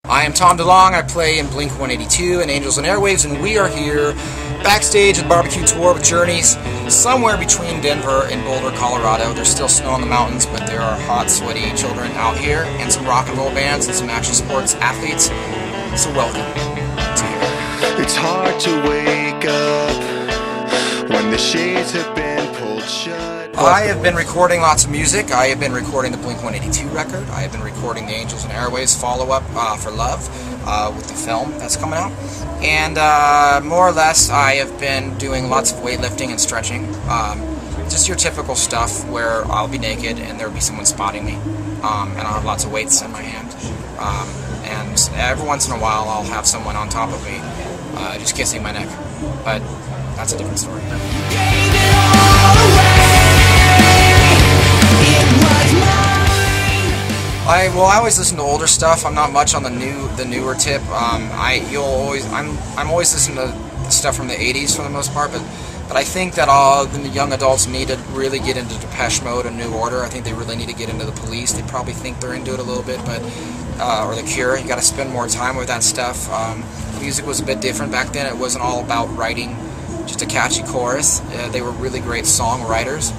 I am Tom DeLonge. I play in Blink-182 and Angels and Airwaves, and we are here backstage at the barbecue tour with Journeys, somewhere between Denver and Boulder, Colorado. There's still snow on the mountains, but there are hot, sweaty children out here, and some rock and roll bands and some action sports athletes. So welcome to here. It's hard to wake up when the shades have been pulled shut. I have been recording lots of music. I have been recording the Blink-182 record. I have been recording the Angels and Airwaves follow-up for Love with the film that's coming out. And more or less, I have been doing lots of weightlifting and stretching. Just your typical stuff where I'll be naked and there will be someone spotting me. And I'll have lots of weights in my hand. And every once in a while, I'll have someone on top of me just kissing my neck. But that's a different story. I always listen to older stuff. I'm not much on the newer tip. I'm always listening to stuff from the 80s for the most part, but I think that all the young adults need to really get into Depeche Mode and New Order. I think they really need to get into the Police. They probably think they're into it a little bit, but or the Cure. You got to spend more time with that stuff. Music was a bit different back then. It wasn't all about writing just a catchy chorus. They were really great songwriters.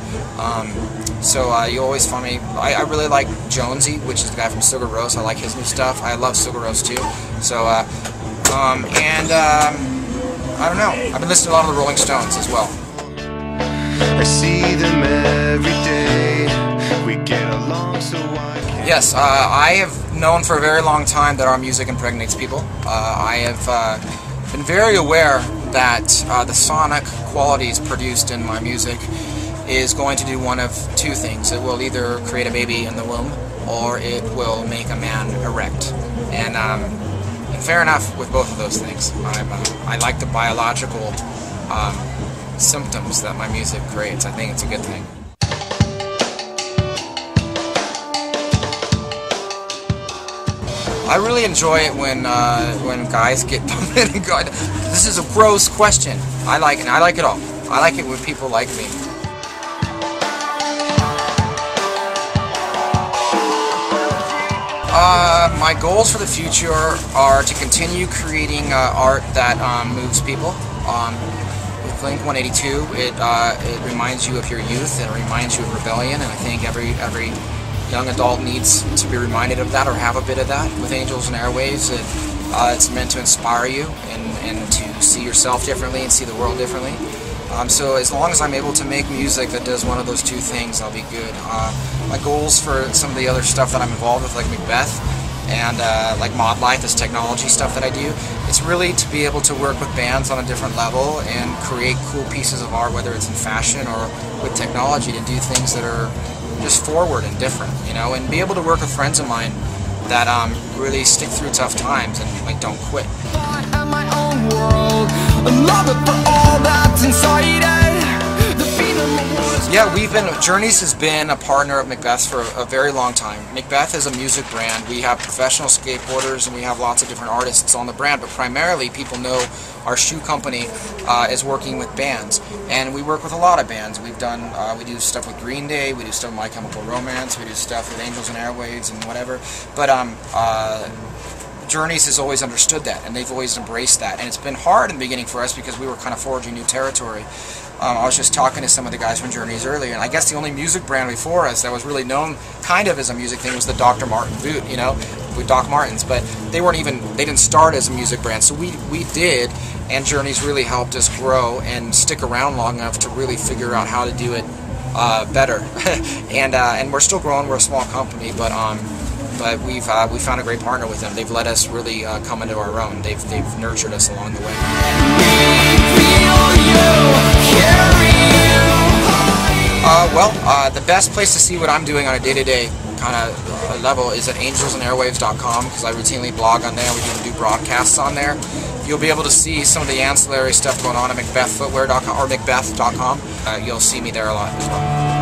So you always find me. I really like Jonesy, which is the guy from Sugar Rose. I like his new stuff. I love Sugar Rose too. So I don't know. I've been listening to a lot of the Rolling Stones as well. I see them every day. We get along so I can... Yes, I have known for a very long time that our music impregnates people. I have been very aware that the sonic qualities produced in my music is going to do one of two things. It will either create a baby in the womb, or it will make a man erect. And fair enough with both of those things. I like the biological symptoms that my music creates. I think it's a good thing. I really enjoy it when guys get bumped in and go, this is a gross question. I like it. I like it all. I like it when people like me. My goals for the future are to continue creating art that moves people. With Blink-182, it reminds you of your youth, and it reminds you of rebellion, and I think every young adult needs to be reminded of that or have a bit of that. With Angels and Airwaves, it's meant to inspire you and to see yourself differently and see the world differently. So as long as I'm able to make music that does one of those two things, I'll be good. My goals for some of the other stuff that I'm involved with, like Macbeth and like Mod Life, this technology stuff that I do, it's really to be able to work with bands on a different level and create cool pieces of art, whether it's in fashion or with technology, to do things that are just forward and different, you know, and be able to work with friends of mine that really stick through tough times and like don't quit. Yeah, Journeys has been a partner of Macbeth for a very long time. Macbeth is a music brand. We have professional skateboarders and we have lots of different artists on the brand, but primarily people know our shoe company is working with bands, and we work with a lot of bands. We do stuff with Green Day, we do stuff with My Chemical Romance, we do stuff with Angels and Airwaves and whatever, but Journeys has always understood that, and they've always embraced that, and it's been hard in the beginning for us because we were kind of forging new territory. I was just talking to some of the guys from Journeys earlier, and I guess the only music brand before us that was really known kind of as a music thing was the Dr. Martin boot, you know, with Doc Martens, but they didn't start as a music brand, so we did, and Journeys really helped us grow and stick around long enough to really figure out how to do it better. And we're still growing. We're a small company, but we found a great partner with them. They've let us really come into our own. They've nurtured us along the way. The best place to see what I'm doing on a day-to-day kind of level is at angelsandairwaves.com, because I routinely blog on there. We even do broadcasts on there. You'll be able to see some of the ancillary stuff going on at macbethfootwear.com or macbeth.com. You'll see me there a lot as well.